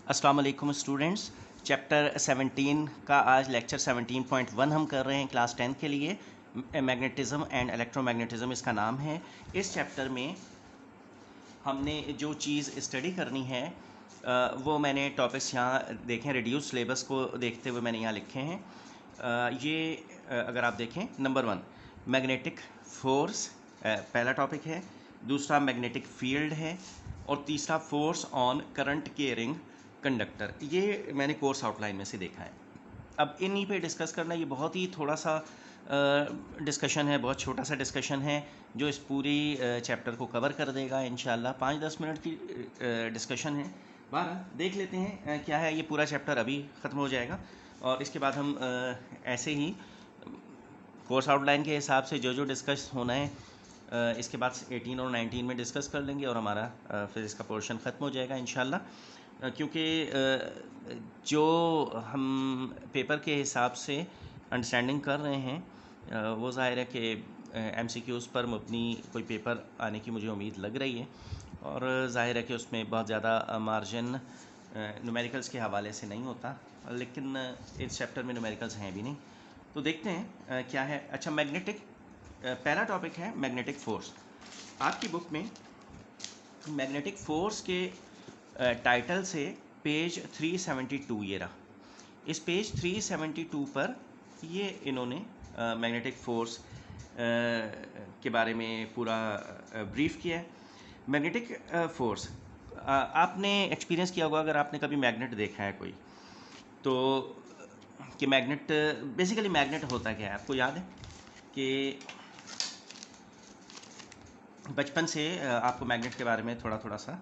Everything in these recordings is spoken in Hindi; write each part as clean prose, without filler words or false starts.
अस्सलाम वालेकुम स्टूडेंट्स। चैप्टर 17 का आज लेक्चर 17.1 हम कर रहे हैं क्लास 10 के लिए। मैग्नेटिज़्म एंड इलेक्ट्रोमैग्नेटिज़्म इसका नाम है। इस चैप्टर में हमने जो चीज़ स्टडी करनी है वो मैंने टॉपिक्स यहाँ देखें, रिड्यूस सिलेबस को देखते हुए मैंने यहाँ लिखे हैं। अगर आप देखें, नंबर 1 मैग्नेटिक फोर्स पहला टॉपिक है, दूसरा मैग्नेटिक फील्ड है और तीसरा force on current carrying conductor. ये मैंने कोर्स आउटलाइन में से देखा है। अब इन्हीं पे डिस्कस करना, ये बहुत ही थोड़ा सा डिस्कशन है, बहुत छोटा सा डिस्कशन है जो इस पूरी चैप्टर को कवर कर देगा इंशाल्लाह। 5-10 मिनट की डिस्कशन है। बारह देख लेते हैं क्या है। ये पूरा चैप्टर अभी ख़त्म हो जाएगा और इसके बाद हम ऐसे ही कोर्स आउटलाइन के हिसाब से जो जो डिस्कस होना है इसके बाद 18 और 19 में डिस्कस कर लेंगे और हमारा फिर इसका पोर्शन ख़त्म हो जाएगा इंशाल्लाह। क्योंकि जो हम पेपर के हिसाब से अंडरस्टैंडिंग कर रहे हैं वो ज़ाहिर है कि MCQs पर मबनी कोई पेपर आने की मुझे उम्मीद लग रही है और ज़ाहिर है कि उसमें बहुत ज़्यादा मार्जिन न्यूमेरिकल्स के हवाले से नहीं होता, लेकिन इस चैप्टर में न्यूमेरिकल्स हैं भी नहीं। तो देखते हैं क्या है। अच्छा, मैग्नेटिक पहला टॉपिक है मैग्नेटिक फोर्स। आपकी बुक में मैग्नेटिक फोर्स के टाइटल से पेज 372 ये रहा। इस पेज 372 पर ये इन्होंने मैग्नेटिक फोर्स के बारे में पूरा ब्रीफ किया है। मैग्नेटिक फोर्स आपने एक्सपीरियंस किया होगा, अगर आपने कभी मैग्नेट देखा है कोई, तो कि मैग्नेट बेसिकली मैग्नेट होता क्या है आपको याद है कि बचपन से आपको मैग्नेट के बारे में थोड़ा थोड़ा सा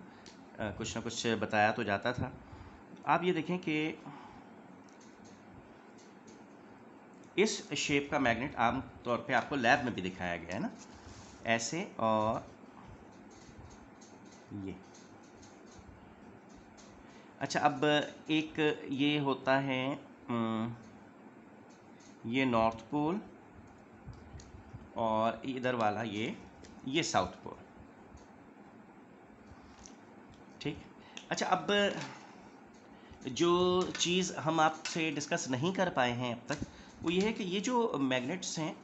कुछ ना कुछ बताया तो जाता था। आप ये देखें कि इस शेप का मैग्नेट आम तौर पे आपको लैब में भी दिखाया गया है ना, ऐसे और ये। अच्छा, अब एक ये होता है ये नॉर्थ पोल और इधर वाला ये साउथ पोल, ठीक। अच्छा, अब जो चीज़ हम आपसे डिस्कस नहीं कर पाए हैं अब तक वो ये है कि ये जो मैग्नेट्स हैं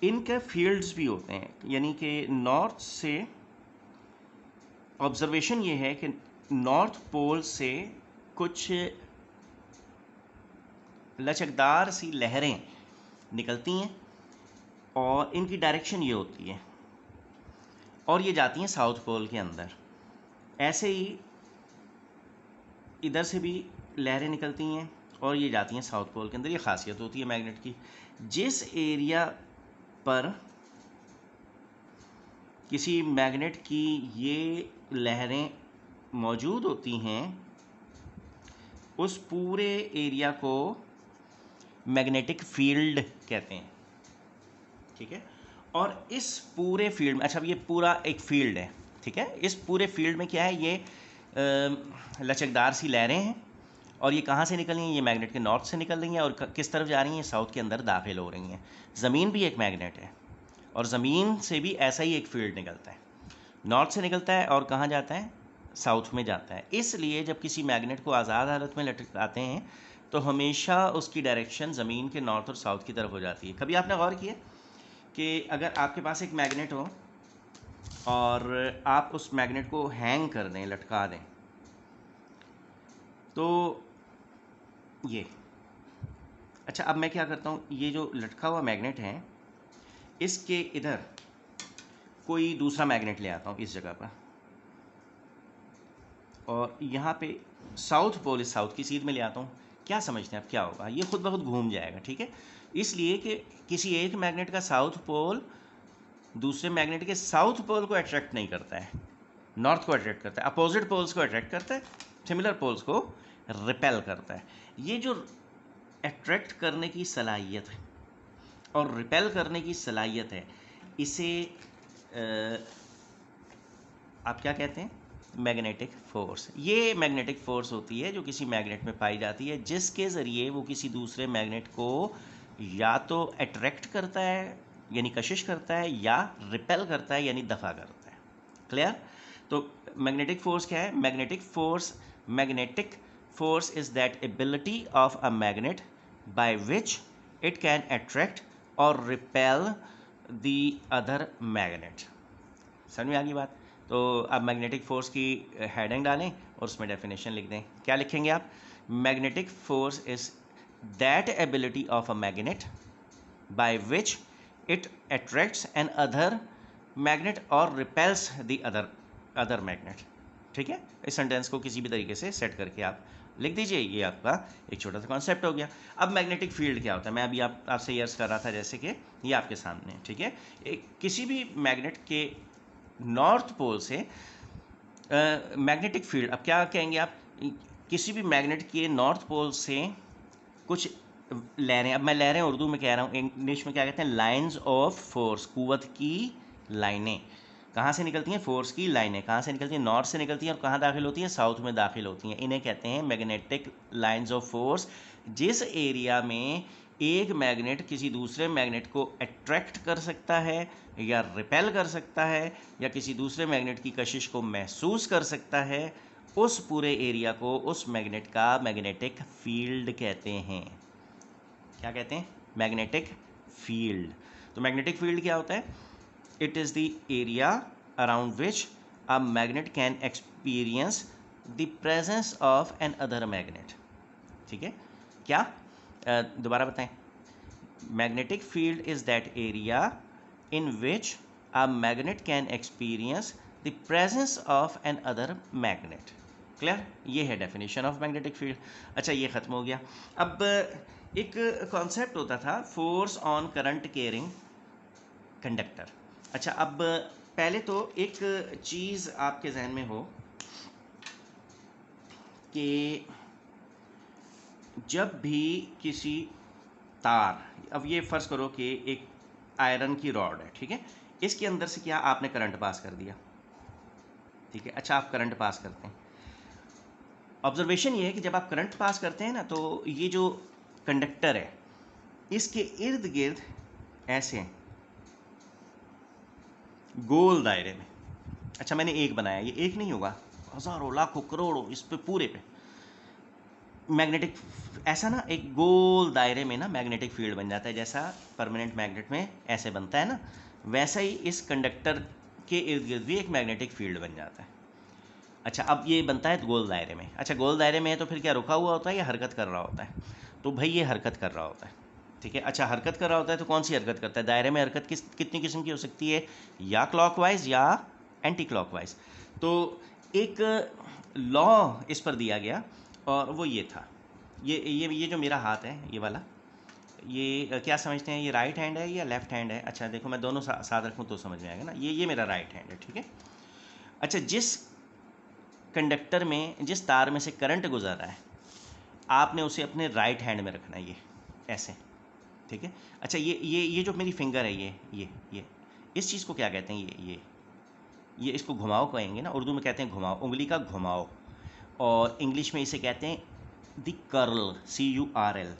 इनके फील्ड्स भी होते हैं, यानी कि नॉर्थ से ऑब्जर्वेशन ये है कि नॉर्थ पोल से कुछ लचकदार सी लहरें निकलती हैं और इनकी डायरेक्शन ये होती है और ये जाती हैं साउथ पोल के अंदर। ऐसे ही इधर से भी लहरें निकलती हैं और ये जाती हैं साउथ पोल के अंदर। ये खासियत होती है मैग्नेट की। जिस एरिया पर किसी मैग्नेट की ये लहरें मौजूद होती हैं उस पूरे एरिया को मैग्नेटिक फील्ड कहते हैं, ठीक है। और इस पूरे फील्ड में, अच्छा, ये पूरा एक फील्ड है, ठीक है। इस पूरे फील्ड में क्या है, ये लचकदार सी लहरें हैं और ये कहाँ से निकल रही हैं, ये मैग्नेट के नॉर्थ से निकल रही हैं और किस तरफ जा रही हैं, साउथ के अंदर दाखिल हो रही हैं। ज़मीन भी एक मैग्नेट है और ज़मीन से भी ऐसा ही एक फील्ड निकलता है, नॉर्थ से निकलता है और कहाँ जाता है, साउथ में जाता है। इसलिए जब किसी मैग्नेट को आज़ाद हालत में लटकाते हैं तो हमेशा उसकी डायरेक्शन ज़मीन के नॉर्थ और साउथ की तरफ हो जाती है। कभी आपने गौर किया कि अगर आपके पास एक मैग्नेट हो और आप उस मैग्नेट को हैंग कर दें, लटका दें, तो ये, अच्छा, अब मैं क्या करता हूँ, ये जो लटका हुआ मैग्नेट है इसके इधर कोई दूसरा मैग्नेट ले आता हूँ इस जगह पर और यहाँ पे साउथ पोल, इस साउथ की सीध में ले आता हूँ। क्या समझते हैं आप क्या होगा, ये खुद ब खुद घूम जाएगा, ठीक है। इसलिए कि किसी एक मैग्नेट का साउथ पोल दूसरे मैग्नेट के साउथ पोल को अट्रैक्ट नहीं करता है, नॉर्थ को अट्रैक्ट करता है, अपोजिट पोल्स को अट्रैक्ट करता है, सिमिलर पोल्स को रिपेल करता है। ये जो अट्रैक्ट करने की सलाहियत है और रिपेल करने की सलाहियत है, इसे आप क्या कहते हैं, मैग्नेटिक फोर्स। ये मैग्नेटिक फोर्स होती है जो किसी मैग्नेट में पाई जाती है, जिसके ज़रिए वो किसी दूसरे मैग्नेट को या तो अट्रैक्ट करता है यानी कशिश करता है या रिपेल करता है यानी दफ़ा करता है। क्लियर। तो मैग्नेटिक फोर्स क्या है, magnetic force magnetic force is that ability of a magnet by which it can attract or repel the other magnet। समझ में आ गई बात? तो अब मैग्नेटिक फोर्स की हेडिंग डालें और उसमें डेफिनेशन लिख दें। क्या लिखेंगे आप? Magnetic force is that ability of a magnet by which it attracts an other magnet और रिपेल्स द अदर मैग्नेट। ठीक है, इस सेंटेंस को किसी भी तरीके से सेट करके आप लिख दीजिए। ये आपका एक छोटा सा कॉन्सेप्ट हो गया। अब मैग्नेटिक फील्ड क्या होता है? मैं अभी आपसे यर्स कर रहा था जैसे कि ये आपके सामने। ठीक है, किसी भी मैग्नेट के नॉर्थ पोल से मैग्नेटिक फील्ड, अब क्या कहेंगे आप, किसी भी मैग्नेट के नॉर्थ पोल से कुछ लहरें, अब मैं लहरें उर्दू में कह रहा हूँ, इंग्लिश में क्या कहते हैं? लाइंस ऑफ फोर्स, कुव्वत की लाइनें। कहाँ से निकलती हैं? फोर्स की लाइनें कहाँ से निकलती हैं? नॉर्थ से निकलती हैं और कहाँ दाखिल होती हैं? साउथ में दाखिल होती हैं। इन्हें कहते हैं मैग्नेटिक लाइंस ऑफ फोर्स। जिस एरिया में एक मैग्नेट किसी दूसरे मैग्नेट को अट्रैक्ट कर सकता है या रिपेल कर सकता है या किसी दूसरे मैग्नेट की कशिश को महसूस कर सकता है, उस पूरे एरिया को, उस मैग्नेट का मैग्नेटिक फील्ड कहते हैं। क्या कहते हैं? Magnetic field. तो मैग्नेटिक फील्ड क्या होता है? It is the area around which a magnet can experience the presence of an other magnet. ठीक है, क्या? दोबारा बताएं। Magnetic field is that area in which a magnet can experience the presence of an other magnet. Clear? ये है डेफिनेशन ऑफ मैग्नेटिक फील्ड। अच्छा, ये खत्म हो गया। अब एक कॉन्सेप्ट होता था force on current carrying conductor. अच्छा, अब पहले तो एक चीज़ आपके जहन में हो कि जब भी किसी तार, अब ये फ़र्ज़ करो कि एक आयरन की रॉड है, ठीक है, इसके अंदर से क्या आपने करंट पास कर दिया। ठीक है, अच्छा, आप करंट पास करते हैं। ऑब्जर्वेशन ये है कि जब आप करंट पास करते हैं ना, तो ये जो कंडक्टर है इसके इर्द गिर्द ऐसे गोल दायरे में, अच्छा मैंने एक बनाया, ये एक नहीं होगा, हज़ारों लाखों करोड़ों, इस पे पूरे पे मैग्नेटिक, ऐसा ना एक गोल दायरे में ना मैग्नेटिक फील्ड बन जाता है। जैसा परमानेंट मैग्नेट में ऐसे बनता है ना, वैसा ही इस कंडक्टर के इर्द गिर्द भी एक मैग्नेटिक फील्ड बन जाता है। अच्छा, अब ये बनता है गोल दायरे में। अच्छा, गोल दायरे में है तो फिर क्या रुका हुआ होता है या हरकत कर रहा होता है? तो भाई ये हरकत कर रहा होता है। ठीक है, अच्छा, हरकत कर रहा होता है तो कौन सी हरकत करता है? दायरे में हरकत कितनी किस्म की हो सकती है? या क्लॉकवाइज या एंटी क्लॉकवाइज। तो एक लॉ इस पर दिया गया और वो ये था, ये जो मेरा हाथ है ये वाला, ये क्या समझते हैं? ये राइट हैंड है या लेफ्ट हैंड है? अच्छा देखो, मैं दोनों साथ रखूँ तो समझ में आएगा ना। ये मेरा राइट हैंड है, ठीक है। अच्छा, जिस कंडक्टर में, जिस तार में से करंट गुजर रहा है, आपने उसे अपने राइट हैंड में रखना है, ये ऐसे। ठीक है, अच्छा, ये जो मेरी फिंगर है, ये इस चीज़ को क्या कहते हैं? ये इसको घुमाओ कहेंगे ना, उर्दू में कहते हैं घुमाओ, उंगली का घुमाओ, और इंग्लिश में इसे कहते हैं द कर्ल, CURL।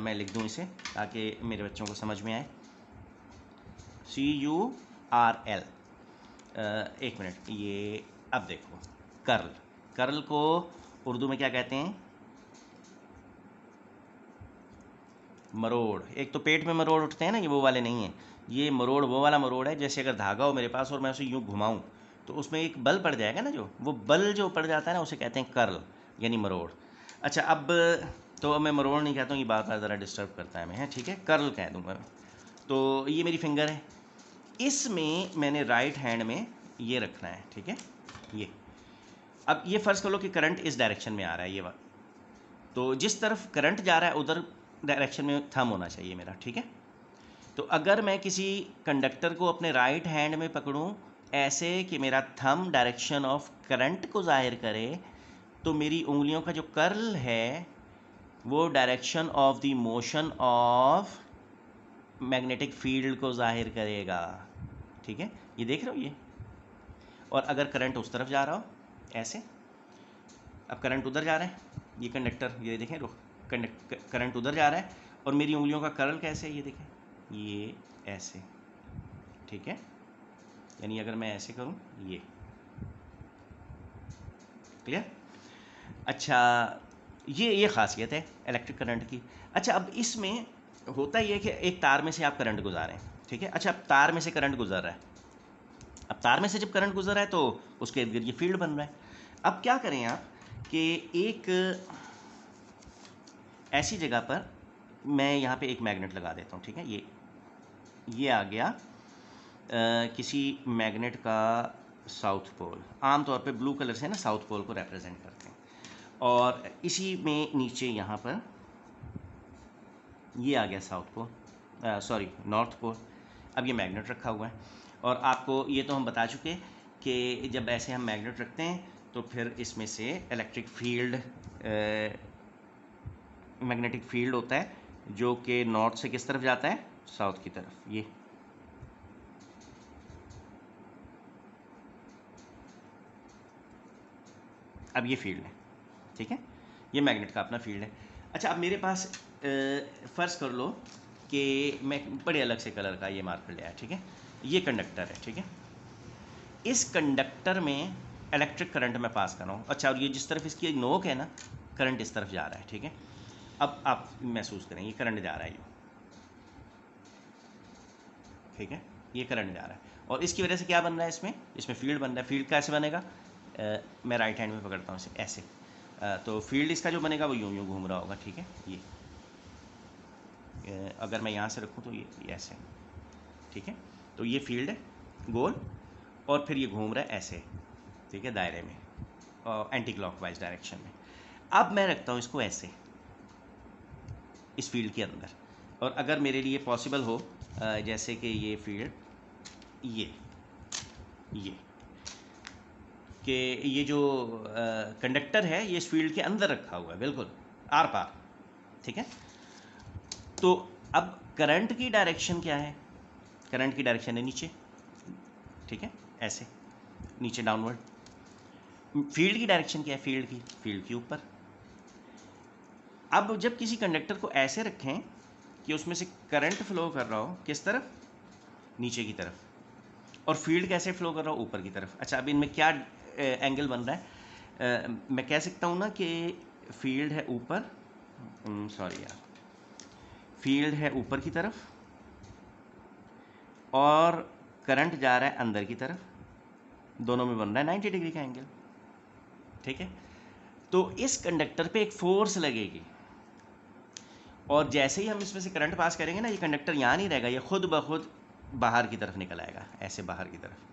मैं लिख दूँ इसे ताकि मेरे बच्चों को समझ में आए। CURL। एक मिनट, ये अब देखो, कर्ल को उर्दू में क्या कहते हैं? मरोड़। एक तो पेट में मरोड़ उठते हैं ना, ये वो वाले नहीं है, ये मरोड़ वो वाला मरोड़ है। जैसे अगर धागा हो मेरे पास और मैं उसे यूँ घुमाऊँ तो उसमें एक बल पड़ जाएगा ना, जो वो बल जो पड़ जाता है ना, उसे कहते हैं कर्ल, यानी मरोड़। अच्छा, अब तो अब मैं मरोड़ नहीं कहता हूँ, ये बार बार ज़रा डिस्टर्ब करता है मैं, ठीक है, कर्ल कह दूँगा। तो ये मेरी फिंगर है, इसमें मैंने राइट हैंड में ये रखना है, ठीक है, ये। अब ये फ़र्ज़ कर लो कि करंट इस डायरेक्शन में आ रहा है, ये वाला, तो जिस तरफ करंट जा रहा है उधर डायरेक्शन में थंब होना चाहिए मेरा, ठीक है। तो अगर मैं किसी कंडक्टर को अपने राइट हैंड में पकड़ूं ऐसे कि मेरा थंब डायरेक्शन ऑफ करंट को जाहिर करे, तो मेरी उंगलियों का जो कर्ल है वो direction of the motion of magnetic field को जाहिर करेगा। ठीक है, ये देख रहे हो ये। और अगर करंट उस तरफ जा रहा हो ऐसे, अब करंट उधर जा रहा है, ये कंडक्टर, ये देखें, रुख करंट उधर जा रहा है और मेरी उंगलियों का कर्ल कैसे है, ये देखें, ये ऐसे। ठीक है, यानी अगर मैं ऐसे करूं, ये क्लियर। अच्छा, ये खासियत है इलेक्ट्रिक करंट की। अच्छा, अब इसमें होता ये है कि एक तार में से आप करंट गुजारें, ठीक है। अच्छा, अब तार में से करंट गुजर रहा है, अब तार में से जब करंट गुजर रहा है तो उसके इर्द गिर्द ये फील्ड बन रहा है। अब क्या करें आप कि एक ऐसी जगह पर मैं यहाँ पे एक मैग्नेट लगा देता हूँ, ठीक है। ये आ गया किसी मैग्नेट का साउथ पोल। आमतौर पे ब्लू कलर से ना साउथ पोल को रिप्रेजेंट करते हैं, और इसी में नीचे यहाँ पर ये आ गया south pole, sorry north pole. अब ये मैग्नेट रखा हुआ है, और आपको ये तो हम बता चुके कि जब ऐसे हम मैग्नेट रखते हैं तो फिर इसमें से इलेक्ट्रिक फील्ड, मैग्नेटिक फील्ड होता है जो कि नॉर्थ से किस तरफ जाता है, साउथ की तरफ। ये अब ये फील्ड है, ठीक है, ये मैग्नेट का अपना फील्ड है। अच्छा, अब मेरे पास फ़र्ज़ कर लो कि मैं बड़े अलग से कलर का ये मार्कर लिया है, ठीक है। ये कंडक्टर है, ठीक है। इस कंडक्टर में इलेक्ट्रिक करंट मैं पास कर रहा हूँ। अच्छा, और ये जिस तरफ इसकी नोक है ना, करंट इस तरफ जा रहा है, ठीक है। अब आप महसूस करें, ये करंट जा रहा है, ये, ठीक है, ये करंट जा रहा है, और इसकी वजह से क्या बन रहा है, इसमें फील्ड बन रहा है। फील्ड कैसे बनेगा, मैं राइट हैंड में पकड़ता हूँ इसे ऐसे, तो फील्ड इसका जो बनेगा वो यूं यूं घूम रहा होगा, ठीक है। ये अगर मैं यहाँ से रखूँ तो ये ऐसे, ठीक है। तो ये फील्ड है गोल, और फिर ये घूम रहा है ऐसे, ठीक है, दायरे में, एंटी क्लॉकवाइज डायरेक्शन में। अब मैं रखता हूँ इसको ऐसे इस फील्ड के अंदर, और अगर मेरे लिए पॉसिबल हो जैसे कि ये फील्ड ये कि ये जो कंडक्टर है ये इस फील्ड के अंदर रखा हुआ है, बिल्कुल आर पार, ठीक है। तो अब करंट की डायरेक्शन क्या है, करंट की डायरेक्शन है नीचे, ठीक है, ऐसे नीचे डाउनवर्ड। फील्ड की डायरेक्शन क्या है, फील्ड के ऊपर। अब जब किसी कंडक्टर को ऐसे रखें कि उसमें से करंट फ्लो कर रहा हो किस तरफ, नीचे की तरफ, और फील्ड कैसे फ्लो कर रहा हो, ऊपर की तरफ। अच्छा, अब इनमें क्या एंगल बन रहा है, मैं कह सकता हूँ ना कि फील्ड है ऊपर, सॉरी यार, फील्ड है ऊपर की तरफ और करंट जा रहा है अंदर की तरफ, दोनों में बन रहा है 90 डिग्री का एंगल, ठीक है। तो इस कंडक्टर पे एक फोर्स लगेगी, और जैसे ही हम इसमें से करंट पास करेंगे ना, ये कंडक्टर यहाँ नहीं रहेगा, ये खुद ब खुद बाहर की तरफ निकल आएगा, ऐसे बाहर की तरफ।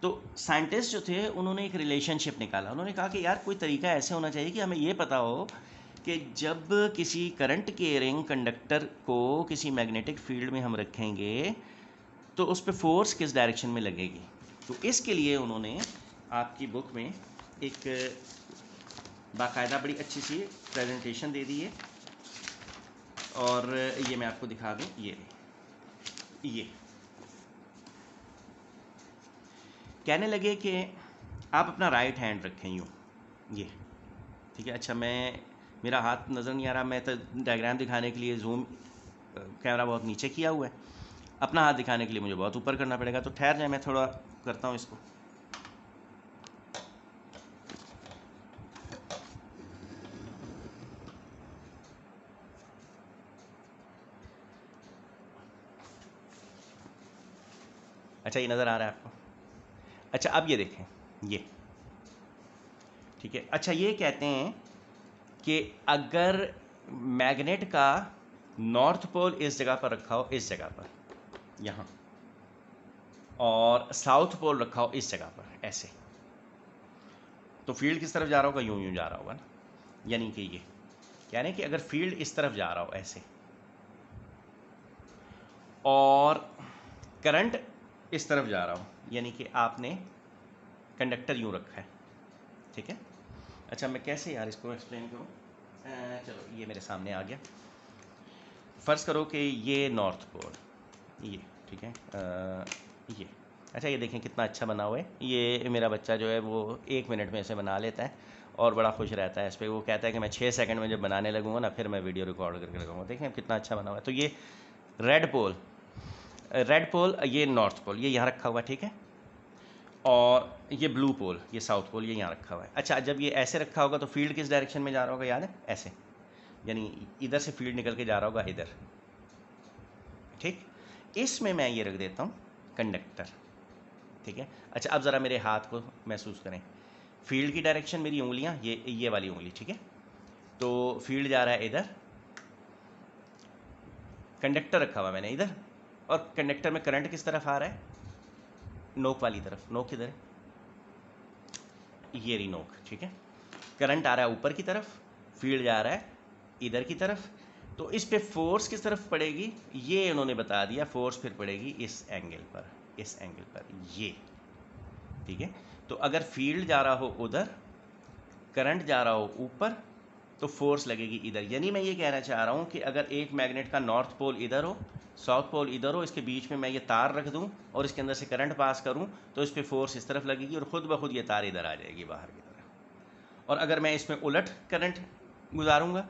तो साइंटिस्ट जो थे उन्होंने एक रिलेशनशिप निकाला, उन्होंने कहा कि यार कोई तरीका ऐसे होना चाहिए कि हमें ये पता हो कि जब किसी करंट कैरिंग कंडक्टर को किसी मैग्नेटिक फील्ड में हम रखेंगे तो उस पर फोर्स किस डायरेक्शन में लगेगी। तो इसके लिए उन्होंने आपकी बुक में एक बाकायदा बड़ी अच्छी सी प्रेजेंटेशन दे दी है, और ये मैं आपको दिखा दूँ, ये कहने लगे कि आप अपना राइट हैंड रखें यूँ, ये, ठीक है। अच्छा, मेरा हाथ नज़र नहीं आ रहा, मैं तो डायग्राम दिखाने के लिए जूम कैमरा बहुत नीचे किया हुआ है, अपना हाथ दिखाने के लिए मुझे बहुत ऊपर करना पड़ेगा, तो ठहर जाए, मैं थोड़ा करता हूँ इसको। अच्छा, ये नज़र आ रहा है आपको। अच्छा, अब ये देखें, ये ठीक है। अच्छा, ये कहते हैं कि अगर मैग्नेट का नॉर्थ पोल इस जगह पर रखा हो, इस जगह पर यहाँ, और साउथ पोल रखा हो इस जगह पर ऐसे, तो फील्ड किस तरफ जा रहा होगा, यूं यूं जा रहा होगा ना। यानी कि ये यानी कि अगर फील्ड इस तरफ जा रहा हो ऐसे, और करंट इस तरफ जा रहा हो, यानी कि आपने कंडक्टर यूं रखा है, ठीक है। अच्छा, मैं कैसे यार इसको एक्सप्लेन करूं, चलो ये मेरे सामने आ गया। फ़र्ज़ करो कि ये नॉर्थ पोल, ये ठीक है, ये अच्छा, ये देखें कितना अच्छा बना हुआ है। ये मेरा बच्चा जो है वो 1 मिनट में इसे बना लेता है और बड़ा खुश रहता है इस पर। वो कहता है कि मैं 6 सेकंड में जब बनाने लगूंगा ना, फिर मैं वीडियो रिकॉर्ड करके लगाऊंगा। देखें कितना अच्छा बना हुआ है। तो ये रेड पोल, ये नॉर्थ पोल, ये यहाँ रखा हुआ, ठीक है। और ये ब्लू पोल, ये साउथ पोल, ये यहाँ रखा हुआ है। अच्छा, जब ये ऐसे रखा होगा तो फील्ड किस डायरेक्शन में जा रहा होगा, याद है? ऐसे, यानी इधर से फील्ड निकल के जा रहा होगा इधर, ठीक। इसमें मैं ये रख देता हूँ कंडक्टर, ठीक है। अच्छा, अब ज़रा मेरे हाथ को महसूस करें। फील्ड की डायरेक्शन मेरी उंगलियाँ, ये वाली उंगली, ठीक है। तो फील्ड जा रहा है इधर, कंडक्टर रखा हुआ मैंने इधर, और कंडक्टर में करंट किस तरफ आ रहा है? नोक वाली तरफ। नोक किधर है? ये रही नोक, ठीक है। करंट आ रहा है ऊपर की तरफ, फील्ड जा रहा है इधर की तरफ। तो इस पे फोर्स किस तरफ पड़ेगी, ये उन्होंने बता दिया। फोर्स फिर पड़ेगी इस एंगल पर, इस एंगल पर, ये, ठीक है। तो अगर फील्ड जा रहा हो उधर, करंट जा रहा हो ऊपर, तो फोर्स लगेगी इधर। यानी मैं ये कहना चाह रहा हूँ कि अगर एक मैग्नेट का नॉर्थ पोल इधर हो, साउथ पोल इधर हो, इसके बीच में मैं ये तार रख दूँ और इसके अंदर से करंट पास करूँ, तो इस पर फोर्स इस तरफ लगेगी और ख़ुद ब खुद ये तार इधर आ जाएगी बाहर की तरफ। और अगर मैं इसमें उलट करंट गुजारूँगा,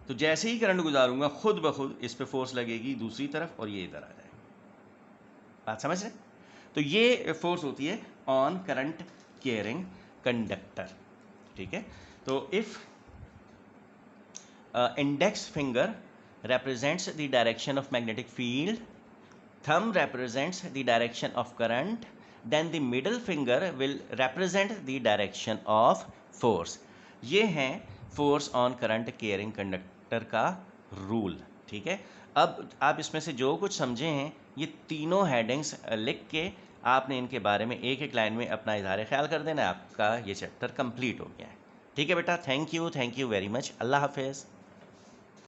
तो जैसे ही करंट गुजारूँगा खुद ब खुद इस पर फोर्स लगेगी दूसरी तरफ और ये इधर आ जाएगा। बात समझ रहे? तो ये फोर्स होती है ऑन करंट कैरिंग कंडक्टर, ठीक है। तो if index finger represents the direction of magnetic field, thumb represents the direction of current, then the middle finger will represent the direction of force. ये है force on current carrying conductor का रूल, ठीक है। अब आप इसमें से जो कुछ समझे हैं, ये तीनों हेडिंग्स लिख के आपने इनके बारे में एक एक लाइन में अपना इज़हार ख्याल कर देना, आपका ये चैप्टर कंप्लीट हो गया है, ठीक है बेटा। Thank you very much. अल्लाह हाफिज़।